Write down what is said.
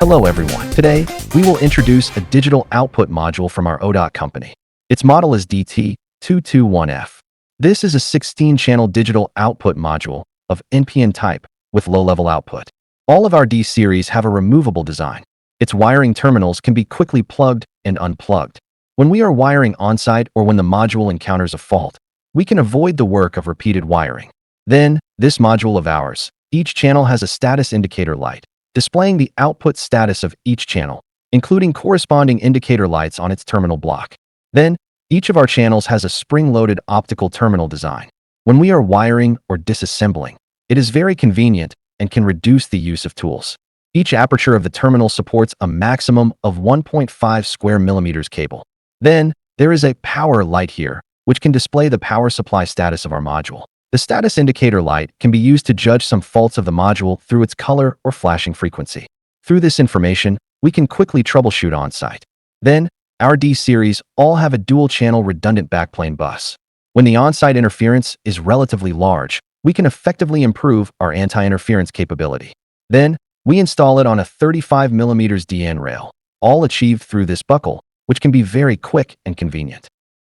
Hello everyone. Today, we will introduce a digital output module from our ODOT company. Its model is DT221F. This is a 16-channel digital output module of NPN type with low-level output. All of our D series have a removable design. Its wiring terminals can be quickly plugged and unplugged. When we are wiring on-site or when the module encounters a fault, we can avoid the work of repeated wiring. Then, this module of ours, each channel has a status indicator light, displaying the output status of each channel, including corresponding indicator lights on its terminal block. Then, each of our channels has a spring-loaded optical terminal design. When we are wiring or disassembling, it is very convenient and can reduce the use of tools. Each aperture of the terminal supports a maximum of 1.5 square millimeters cable. Then, there is a power light here, which can display the power supply status of our module. The status indicator light can be used to judge some faults of the module through its color or flashing frequency. Through this information, we can quickly troubleshoot on-site. Then, our D series all have a dual-channel redundant backplane bus. When the on-site interference is relatively large, we can effectively improve our anti-interference capability. Then, we install it on a 35mm DN rail, all achieved through this buckle, which can be very quick and convenient.